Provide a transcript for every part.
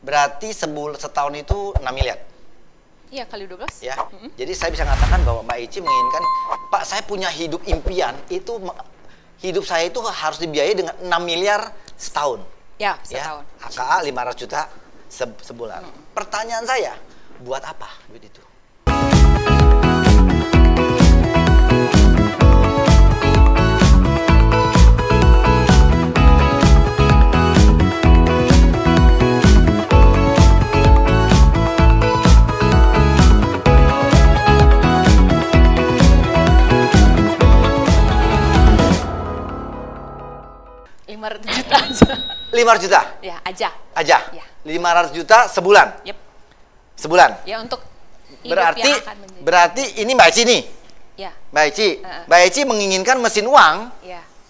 Berarti setahun itu 6 miliar. Iya, kali 12. Ya. Jadi saya bisa mengatakan bahwa Mbak Eci menginginkan, Pak, saya punya hidup impian, itu hidup saya itu harus dibiayai dengan 6 miliar setahun. Ya, setahun. Ya, AKA 500 juta sebulan. Pertanyaan saya, buat apa duit itu? Juta aja. 500 juta? Ya, aja. Aja? Ya. 500 juta sebulan? Yep. Sebulan? Ya, untuk hidup yang akan menjadi. Berarti ini Mbak Eci nih? Ya. Mbak Eci? Mbak Eci menginginkan mesin uang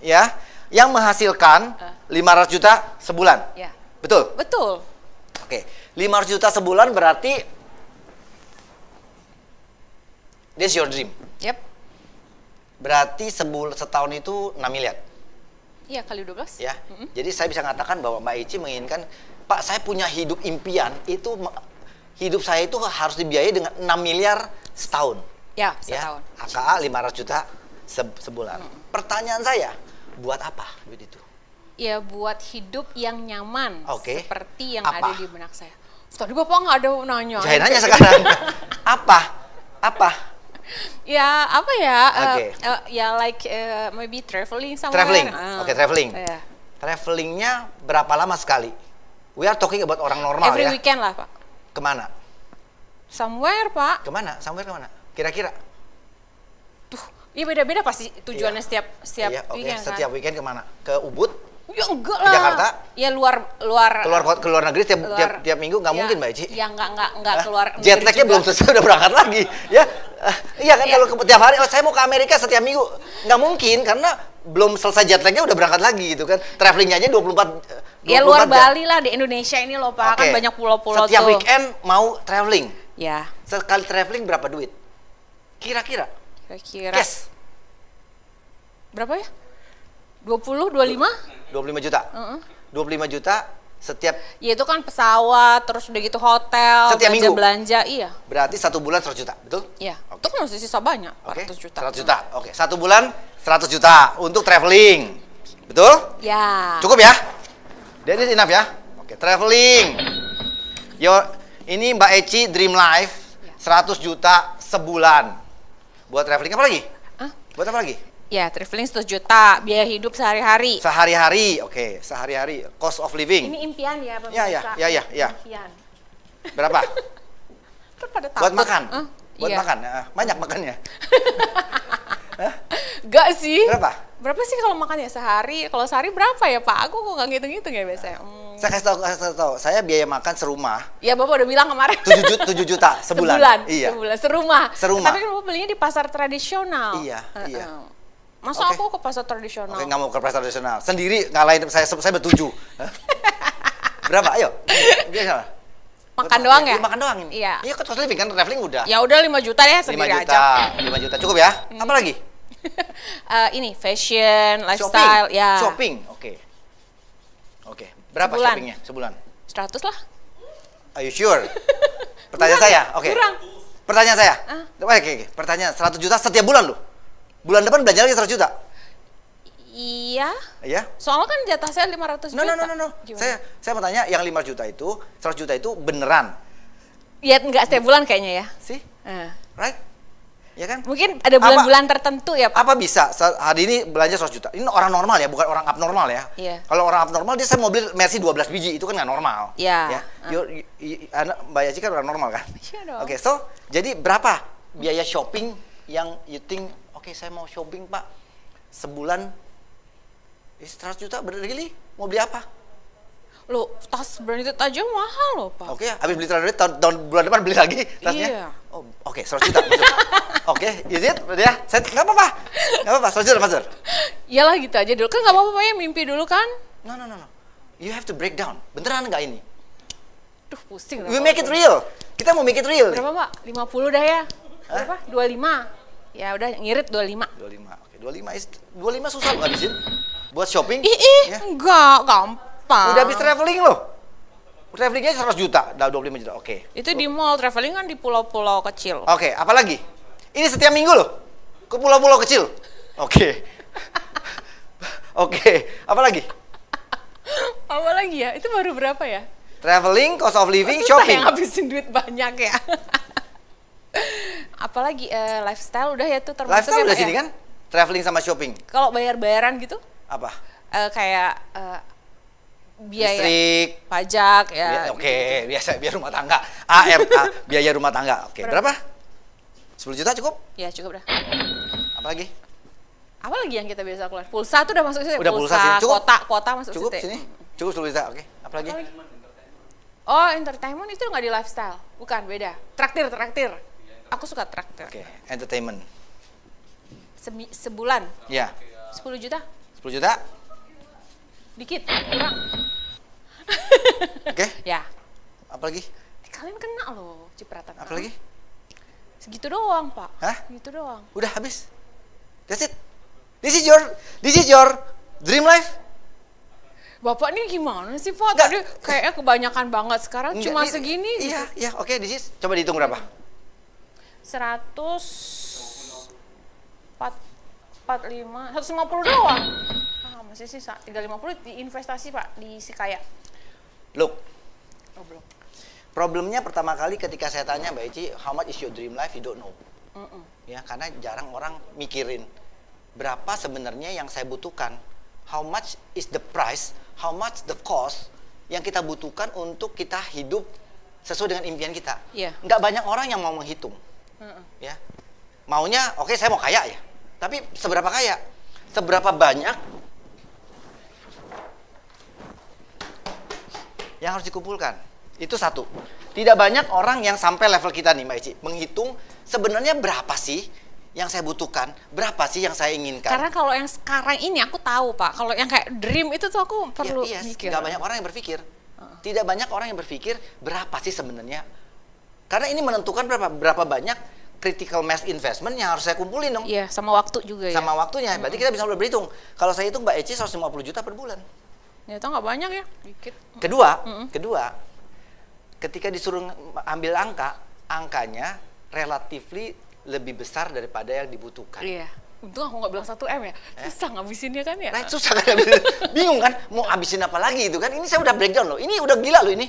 ya, yang menghasilkan 500 juta sebulan? Ya. Betul? Betul. Oke, 500 juta sebulan berarti this your dream? Yep. Berarti setahun itu 6 miliar? Iya, kali 12. Ya. Jadi saya bisa mengatakan bahwa Mbak Eci menginginkan, Pak, saya punya hidup impian, itu hidup saya itu harus dibiayai dengan 6 miliar setahun. Ya, setahun. Ya, AKA 500 juta sebulan. Pertanyaan saya, buat apa duit itu? Ya, buat hidup yang nyaman. Oke. Seperti yang Apa? ada di benak saya. Tadi Bapak nggak ada nanya. Jangan nanya sekarang. Apa? Ya, apa ya? Oke. Ya, like maybe traveling somewhere. Traveling. Oke, traveling. Yeah. Travelingnya berapa lama sekali? We are talking about orang normal. Every ya. weekend lah, Pak. Kemana? Somewhere, Pak. Kemana? Somewhere kemana? Kira-kira? Tuh, iya beda-beda pasti tujuannya Iya. setiap Iya, oke. weekend. Setiap weekend kemana? Ke Ubud? Ya enggak Ke lah. Jakarta? Ya Keluar negeri tiap minggu nggak mungkin, Mbak Eci. Ya enggak keluar. Jet lagnya belum selesai udah berangkat lagi, ya. Iya kan, kalau tiap hari, oh saya mau ke Amerika setiap minggu, nggak mungkin karena belum selesai jet lagnya udah berangkat lagi gitu kan. Travelingnya aja 24 Ya luar jam. Bali lah, di Indonesia ini loh Pak, kan banyak pulau-pulau tuh. Setiap weekend mau traveling. Ya. Sekali traveling berapa duit? Kira-kira? Cash. Berapa ya? 20, 25? 25 juta. 25 juta setiap. Ya itu kan pesawat, terus udah gitu hotel, setiap minggu belanja, iya. Berarti 1 bulan 100 juta, betul? Iya. Itu kan masih sisa banyak, 100 juta. 100 juta, oke. 1 bulan 100 juta untuk traveling, betul? Ya. Cukup ya? That is enough ya? Oke, traveling. Ini Mbak Eci dream life 100 juta sebulan. Buat traveling apa lagi? Buat apa lagi? Ya, traveling 100 juta, biaya hidup sehari-hari. Sehari-hari, oke. Sehari-hari, cost of living. Ini impian ya, pemirsa. Ya. Impian. Berapa? Pada takut. Buat makan? Buat iya. makan? Banyak makannya. Enggak sih. Berapa? Berapa sih kalau makannya sehari? Kalau sehari berapa ya Pak? Aku kok nggak ngitung-ngitung ya biasanya. Saya kasih tahu. Saya biaya makan serumah. Ya Bapak udah bilang kemarin. 7 juta sebulan. Iya. Sebulan, serumah. Serumah. Tapi kan Bapak belinya di pasar tradisional. Iya. Masa aku ke pasar tradisional? Oke, nggak mau ke pasar tradisional. Sendiri ngalahin saya bertujuh. Berapa? Ayo. Biasa. Makan doang ya? Makan doang ini. Iya. Iya, cost of living kan, traveling udah. Ya udah 5 juta ya sendiri 5 juta, aja. 5 juta. Cukup ya? Apa lagi? Ini fashion, lifestyle, ya. Shopping, oke. Berapa Sebulan. shoppingnya sebulan? 100 lah. Are you sure? Pertanyaan saya, oke. Kurang. Pertanyaan saya. Oke. Pertanyaan 100 juta setiap bulan loh. Bulan depan belanja lagi 100 juta. Iya. Iya? Soalnya kan jatah saya 500 juta. No. Saya mau tanya, yang 5 juta itu, 100 juta itu beneran? Ya enggak setiap bulan kayaknya ya. Sih? Right? Ya kan? Mungkin ada bulan-bulan tertentu ya Pak. Apa bisa hari ini belanja 100 juta? Ini orang normal ya, bukan orang abnormal ya. Iya. Kalau orang abnormal dia saya mau beli Mercy 12 biji, itu kan nggak normal. Iya. Ya. Mbak Yaci kan orang normal kan? Iya dong. Oke, so jadi berapa biaya shopping yang you think, oke, saya mau shopping Pak, sebulan 100 juta, really? Mau beli apa? Loh, tas branded aja mahal loh Pak. Oke, habis beli branded tahun bulan depan beli lagi tasnya? Iya. Oh, oke, 100 juta. Oke, is it? Ya, saya nggak apa-apa. Nggak apa-apa, 100 juta, Mas. Iyalah gitu aja dulu. Kan nggak apa-apa ya, mimpi dulu kan? No. You have to break down. Beneran nggak ini? Duh, pusing. We make it real. Kita mau make it real. Berapa Pak? 50 dah ya. Berapa? 25. Ya udah ngirit 25. 25. Oke, 25 susah lo habisin buat shopping. Enggak, gampang. Udah habis traveling loh. Travelingnya 100 juta, udah 25 juta. Oke. Itu di mall, traveling kan di pulau-pulau kecil. Oke, apa lagi? Ini setiap minggu loh. Ke pulau-pulau kecil. Oke. Oke, apa lagi? Apa lagi ya? Itu baru berapa ya? Traveling, cost of living, Susah shopping. yang ngabisin duit banyak ya. Apalagi lifestyle udah ya tuh termasuk. Lifestyle ya, udah Pak, sini ya? kan? Traveling sama shopping. Kalau bayar-bayaran gitu? Apa? Kayak biaya Listrik. pajak ya. Oke, biasa biaya rumah tangga. ARA, biaya rumah tangga. Oke, berapa? 10 juta cukup? Ya cukup dah. Apa lagi? Apa lagi yang kita biasa keluar? Pulsa tuh udah masuk sini. Udah pulsa sini. Cukup? Kuota masuk Cukup situ. sini? Cukup 10 juta, oke. Apa lagi? Oh, entertainment itu nggak di lifestyle. Bukan, beda. Traktir. Aku suka traktir. Oke, entertainment. Sebulan Ya. 10 juta? 10 juta? Dikit, kurang. Oke. Ya. Apa lagi? Kalian kena loh cipratan. Apa lagi? Segitu doang, Pak. Hah? Segitu doang. Udah habis. That's it. This is your dream life. Bapak ini gimana sih, Pak? Nggak. Tadi kayaknya kebanyakan banget. Sekarang Enggak, cuma ini- segini. Iya, iya, oke, this is. Coba dihitung berapa? 150 doang. Masih sisa 350 diinvestasi, Pak, di si kaya. Look, Oh, belum. problemnya pertama kali ketika saya tanya Mbak Eci, how much is your dream life? You don't know. Ya, karena jarang orang mikirin berapa sebenarnya yang saya butuhkan. How much is the price? How much the cost yang kita butuhkan untuk kita hidup sesuai dengan impian kita? Iya. Nggak banyak orang yang mau menghitung. Ya, maunya oke, saya mau kaya ya. Tapi seberapa kaya? Seberapa banyak yang harus dikumpulkan? Itu satu. Tidak banyak orang yang sampai level kita nih Mbak Eci menghitung sebenarnya berapa sih yang saya butuhkan, berapa sih yang saya inginkan. Karena kalau yang sekarang ini aku tahu, Pak. Kalau yang kayak dream itu tuh aku perlu Iya, mikir. nggak banyak orang yang berpikir. Tidak banyak orang yang berpikir berapa sih sebenarnya. Karena ini menentukan berapa banyak critical mass investment yang harus saya kumpulin dong. Iya, sama waktu juga ya. Sama waktunya. Berarti kita bisa berhitung. Kalau saya hitung Mbak Eci 150 juta per bulan. Ya, itu nggak banyak ya, dikit. Kedua, ketika disuruh ambil angkanya relatively lebih besar daripada yang dibutuhkan. Iya. Untung aku nggak bilang 1 M ya. Susah ngabisinnya kan ya. Nah, susah kan? Bingung kan? Mau habisin apa lagi itu kan? Ini saya udah breakdown loh. Ini udah gila loh ini.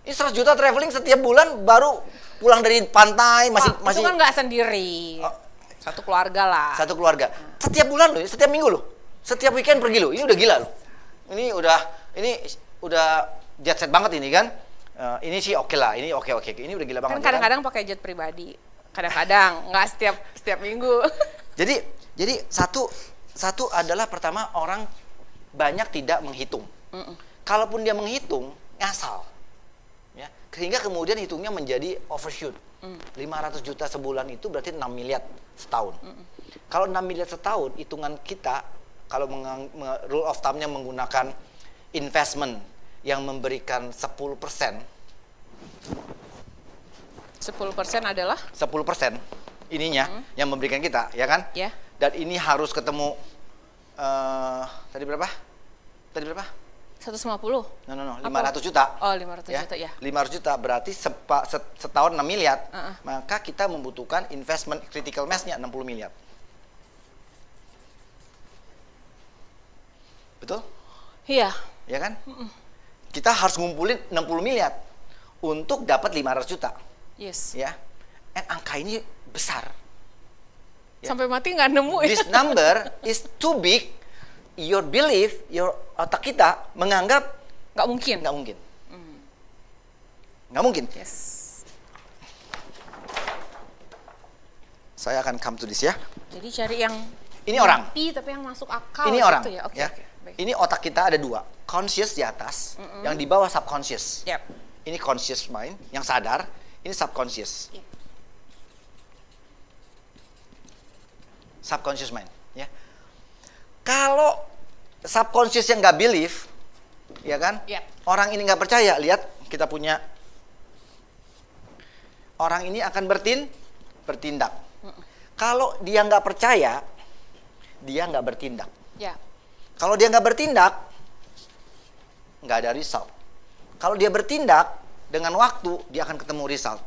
Ini 100 juta traveling setiap bulan baru pulang dari pantai masih Pak, itu kan nggak sendiri. Oh. Satu keluarga lah. Satu keluarga. Setiap bulan loh, setiap minggu loh. Setiap weekend pergi loh. Ini udah gila loh. Ini udah jet set banget ini kan. Ini sih oke lah. Ini oke. Ini udah gila banget. Kan kadang-kadang pakai jet pribadi. Kadang-kadang nggak setiap minggu. Jadi satu adalah pertama orang banyak tidak menghitung. Kalaupun dia menghitung ngasal, ya sehingga kemudian hitungnya menjadi overshoot. 500 juta sebulan itu berarti 6 miliar setahun. Kalau 6 miliar setahun hitungan kita kalau rule of thumb-nya menggunakan investment yang memberikan 10%. 10% adalah 10% ininya yang memberikan kita, ya kan? ya. Dan ini harus ketemu tadi berapa? 150. No, 500 juta. Oh, 500 juta ya. 500 juta berarti setahun 6 miliar. Maka kita membutuhkan investment critical mass-nya 60 miliar. Betul? Iya. Ya kan? Kita harus ngumpulin 60 miliar untuk dapat 500 juta. Yes. Ya. Dan angka ini besar. Ya. Sampai mati nggak nemu ya. This number is too big. Your belief, your otak kita menganggap Nggak mungkin. nggak mungkin. Nggak mungkin. Yes. Saya akan come to this ya. Jadi cari yang Ini orang. mati, tapi yang masuk akal. Ini gitu orang. Ya. Oke, Ya. oke. Baik. Ini otak kita ada dua. Conscious di atas, yang di bawah subconscious. Yap. Ini conscious mind, yang sadar. Ini subconscious. Yep. Subconscious mind. Ya. Kalau subconscious yang nggak believe, ya kan? Yep. Orang ini nggak percaya. Lihat, kita punya orang ini akan bertindak. Kalau dia nggak percaya, dia nggak bertindak. Ya. Kalau dia nggak bertindak, nggak ada result. Kalau dia bertindak dengan waktu, dia akan ketemu result.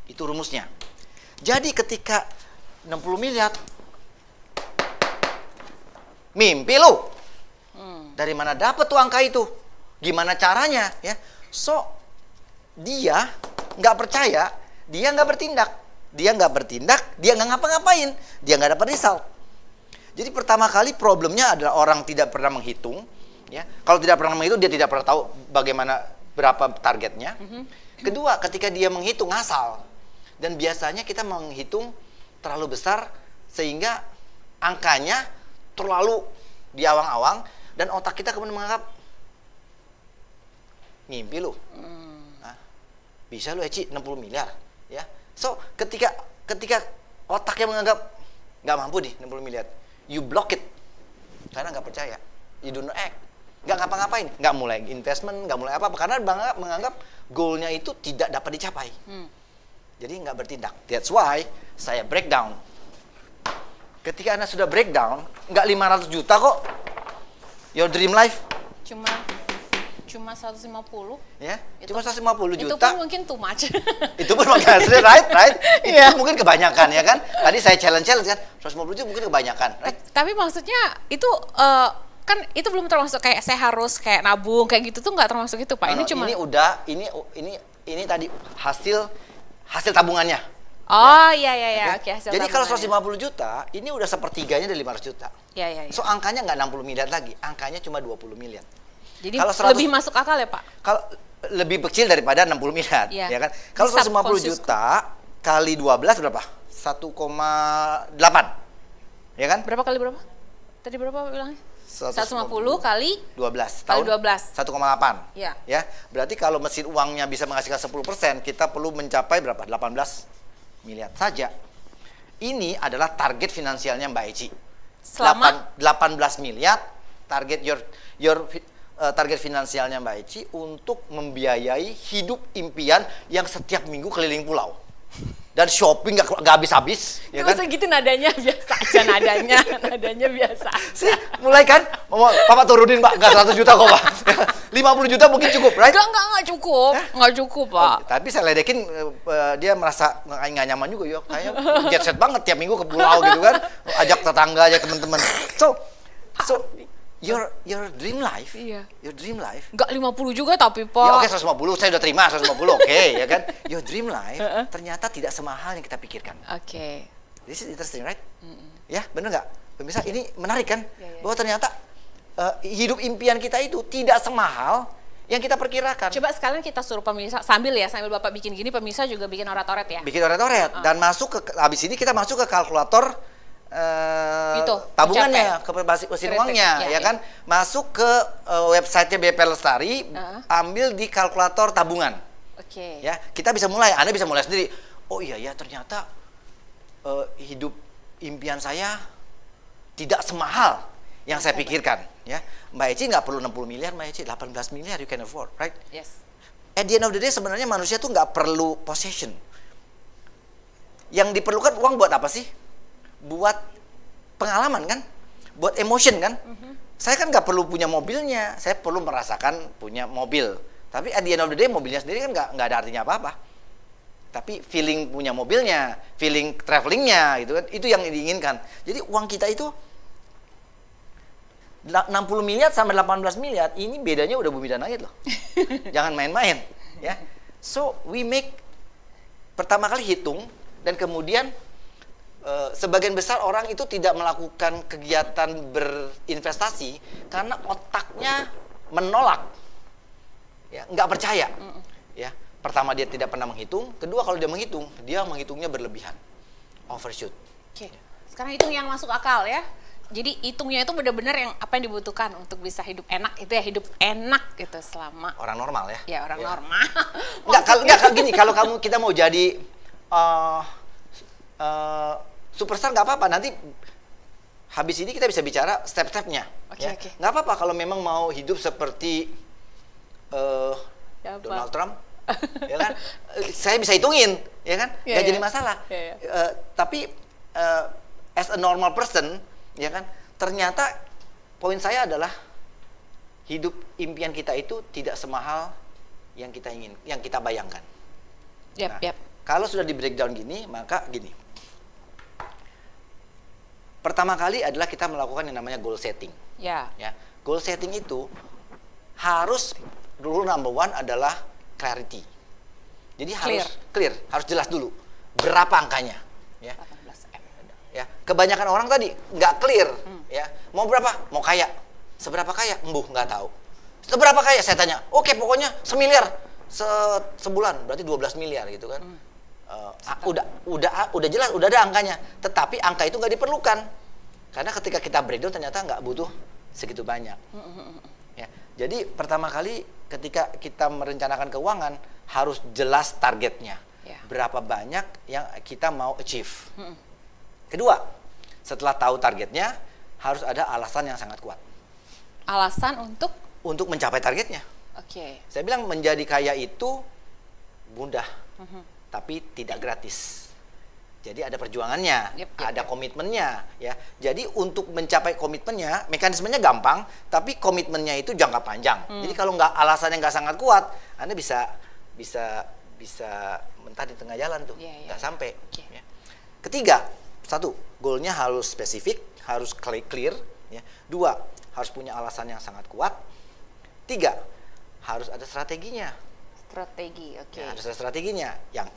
Itu rumusnya. Jadi ketika 60 miliar, mimpi lu. Dari mana dapat tuh angka itu? Gimana caranya? Ya, so dia nggak percaya, dia nggak bertindak, dia nggak ngapa-ngapain, dia nggak dapat result. Jadi pertama kali problemnya adalah orang tidak pernah menghitung. Ya, kalau tidak pernah menghitung, dia tidak pernah tahu bagaimana berapa targetnya. Kedua, ketika dia menghitung ngasal, dan biasanya kita menghitung terlalu besar sehingga angkanya terlalu di awang-awang dan otak kita kemudian menganggap ngimpi lu. Bisa lu Eci 60 miliar, ya. So, ketika otaknya menganggap nggak mampu nih 60 miliar, you block it. Karena nggak percaya. You do not act. Nggak ngapa-ngapain, nggak mulai investment, nggak mulai apa-apa karena menganggap goalnya itu tidak dapat dicapai. Jadi nggak bertindak. That's why saya breakdown. Ketika Anda sudah breakdown, nggak 500 juta kok. Your dream life Cuma 150. Ya, Itu- cuma 150 Itu juta. pun mungkin too much. Itu pun makanya right? Itu Iya. mungkin kebanyakan ya kan. Tadi saya challenge kan, 150 juta mungkin kebanyakan, right? Tapi maksudnya itu kan itu belum termasuk kayak saya harus kayak nabung kayak gitu tuh nggak termasuk itu Pak. Ini cuma ini tadi hasil tabungannya. Oh iya Oke? oke. hasil Jadi kalau tabungannya. 150 juta, ini udah sepertiganya dari 500 juta. Iya. So angkanya nggak 60 miliar lagi, angkanya cuma 20 miliar. Jadi kalau 100 lebih masuk akal ya Pak? Kalau lebih kecil daripada 60 miliar, Iya. ya kan? Kalau Bisa 150 juta kali 12 berapa? 1,8. Ya kan? Berapa kali berapa? Tadi berapa bilangnya? 150 kali 12 kali tahun 12. 1,8. Iya. Ya, berarti kalau mesin uangnya bisa menghasilkan 10%, kita perlu mencapai berapa? 18 miliar saja. Ini adalah target finansialnya Mbak Eci. Selama 18 miliar target target finansialnya Mbak Eci untuk membiayai hidup impian yang setiap minggu keliling pulau. Dan shopping nggak habis-habis, ya kan? Masa gitu nadanya biasa aja nadanya biasa. Sih, mulai kan? Papa turunin Pak, nggak 100 juta kok Pak. 50 juta mungkin cukup, right? Nggak cukup, nggak cukup Pak. Tapi saya ledekin, dia merasa nggak nyaman juga ya. Kayaknya jet set banget tiap minggu ke pulau gitu kan. Ajak tetangga, ajak teman-teman. So your dream life, Iya. your dream life. Nggak 50 juga tapi Pak. Ya oke 150, saya udah terima 150, oke ya kan. Your dream life ternyata tidak semahal yang kita pikirkan. Oke. This is interesting, right? Ya, bener nggak? Pemirsa, ini menarik kan? Iya. Bahwa ternyata hidup impian kita itu tidak semahal yang kita perkirakan. Coba sekalian kita suruh pemirsa sambil Bapak bikin gini, pemirsa juga bikin oret-oret ya. Bikin oret-oret dan masuk ke habis ini kita masuk ke kalkulator Itu, tabungannya, ke mesin Kretek, uangnya, ya kan? Masuk ke websitenya BP Lestari, ambil di kalkulator tabungan. Oke. Ya, kita bisa mulai. Anda bisa mulai sendiri. Oh iya ya, ternyata hidup impian saya tidak semahal yang saya pikirkan. Ya, Mbak Eci nggak perlu 60 miliar, Mbak Eci 18 miliar you can afford, right? Yes. At the end of the day sebenarnya manusia tuh nggak perlu possession. Yang diperlukan uang buat apa sih? Buat pengalaman kan? Buat emotion kan? Saya kan nggak perlu punya mobilnya, saya perlu merasakan punya mobil. Tapi at the end of the day mobilnya sendiri kan nggak ada artinya apa-apa. Tapi feeling punya mobilnya, feeling travelingnya gitu kan, itu yang diinginkan. Jadi uang kita itu 60 miliar sampai 18 miliar, ini bedanya udah bumi dan langit loh. Jangan main-main, ya. So we make pertama kali hitung dan kemudian sebagian besar orang itu tidak melakukan kegiatan berinvestasi karena otaknya menolak, ya, nggak percaya, ya. Pertama dia tidak pernah menghitung, kedua kalau dia menghitungnya berlebihan, overshoot. Oke. Sekarang hitung yang masuk akal ya. Jadi hitungnya itu benar-benar yang apa yang dibutuhkan untuk bisa hidup enak itu ya, hidup enak gitu selama Orang normal ya. ya orang normal. Nggak gini, kalau kita mau jadi superstar nggak apa-apa, nanti habis ini kita bisa bicara step-stepnya. Oke, Ya. oke. Nggak apa-apa kalau memang mau hidup seperti Siapa? Donald Trump, ya kan? Saya bisa hitungin, ya kan? Iya, Nggak iya. jadi masalah. Iya, Tapi as a normal person, ya kan? Ternyata poin saya adalah hidup impian kita itu tidak semahal yang kita ingin, yang kita bayangkan. Yap, Nah, kalau sudah di breakdown gini, maka gini. Pertama kali adalah kita melakukan yang namanya goal setting. Ya. Ya, goal setting itu harus rule number one adalah clarity. Jadi harus clear, harus jelas dulu berapa angkanya. Ya. 18M. Ya, kebanyakan orang tadi nggak clear. Ya, mau berapa? Mau kaya. Seberapa kaya? Embuh, nggak tahu. Seberapa kaya? Saya tanya. Oke, pokoknya semiliar sebulan, berarti 12 miliar gitu kan. Udah jelas, udah ada angkanya. Tetapi angka itu nggak diperlukan. Karena ketika kita breakdown ternyata nggak butuh segitu banyak. Ya, jadi pertama kali ketika kita merencanakan keuangan harus jelas targetnya. Ya. Berapa banyak yang kita mau achieve. Kedua, setelah tahu targetnya harus ada alasan yang sangat kuat. Alasan untuk mencapai targetnya. Oke. Saya bilang menjadi kaya itu mudah, tapi tidak gratis. Jadi ada perjuangannya, ada komitmennya, ya. Jadi untuk mencapai komitmennya, mekanismenya gampang, tapi komitmennya itu jangka panjang. Jadi kalau nggak alasannya nggak sangat kuat, Anda bisa mentah di tengah jalan tuh, nggak sampai. Ya. Ketiga, satu, goalnya harus spesifik, harus clear, ya. Dua, harus punya alasan yang sangat kuat. Tiga, harus ada strateginya. Strategi, oke. Ya, harus ada strateginya. Yang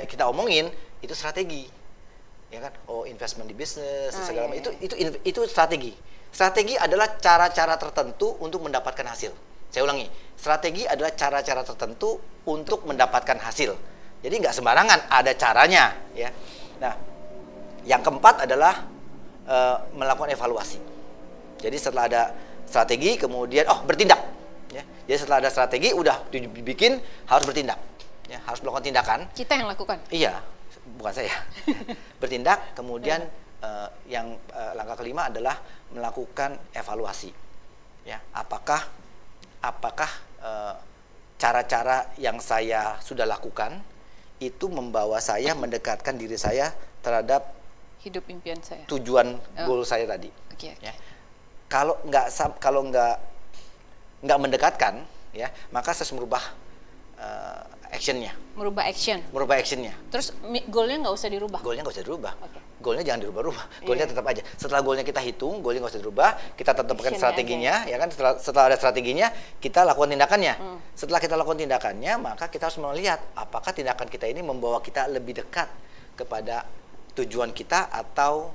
kita omongin itu strategi, ya kan? Oh, investment di bisnis, segala macam. Itu strategi. Strategi adalah cara-cara tertentu untuk mendapatkan hasil. Saya ulangi, strategi adalah cara-cara tertentu untuk mendapatkan hasil. Jadi nggak sembarangan, ada caranya, ya. Nah, yang keempat adalah melakukan evaluasi. Jadi setelah ada strategi, kemudian bertindak. Ya. Jadi setelah ada strategi, udah dibikin, harus bertindak. Ya, harus melakukan tindakan. Kita yang lakukan? Iya, bukan saya. Bertindak, kemudian langkah kelima adalah melakukan evaluasi. Ya, apakah cara-cara yang saya sudah lakukan itu membawa saya mendekatkan diri saya terhadap hidup impian saya, tujuan goal saya tadi. Okay. Ya. Kalau nggak mendekatkan, ya, maka saya harus merubah actionnya. Merubah actionnya. Terus goalnya nggak usah dirubah. Goalnya nggak usah dirubah. Okay. Goalnya jangan dirubah-rubah. Goalnya tetap aja. Setelah goalnya kita hitung, goalnya nggak usah dirubah. Kita tetapkan strateginya, ya kan? Setelah ada strateginya, kita lakukan tindakannya. Setelah kita lakukan tindakannya, maka kita harus melihat apakah tindakan kita ini membawa kita lebih dekat kepada tujuan kita atau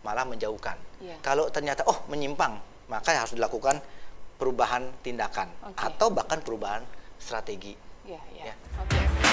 malah menjauhkan. Kalau ternyata menyimpang, maka harus dilakukan perubahan tindakan atau bahkan perubahan strategi. Okay.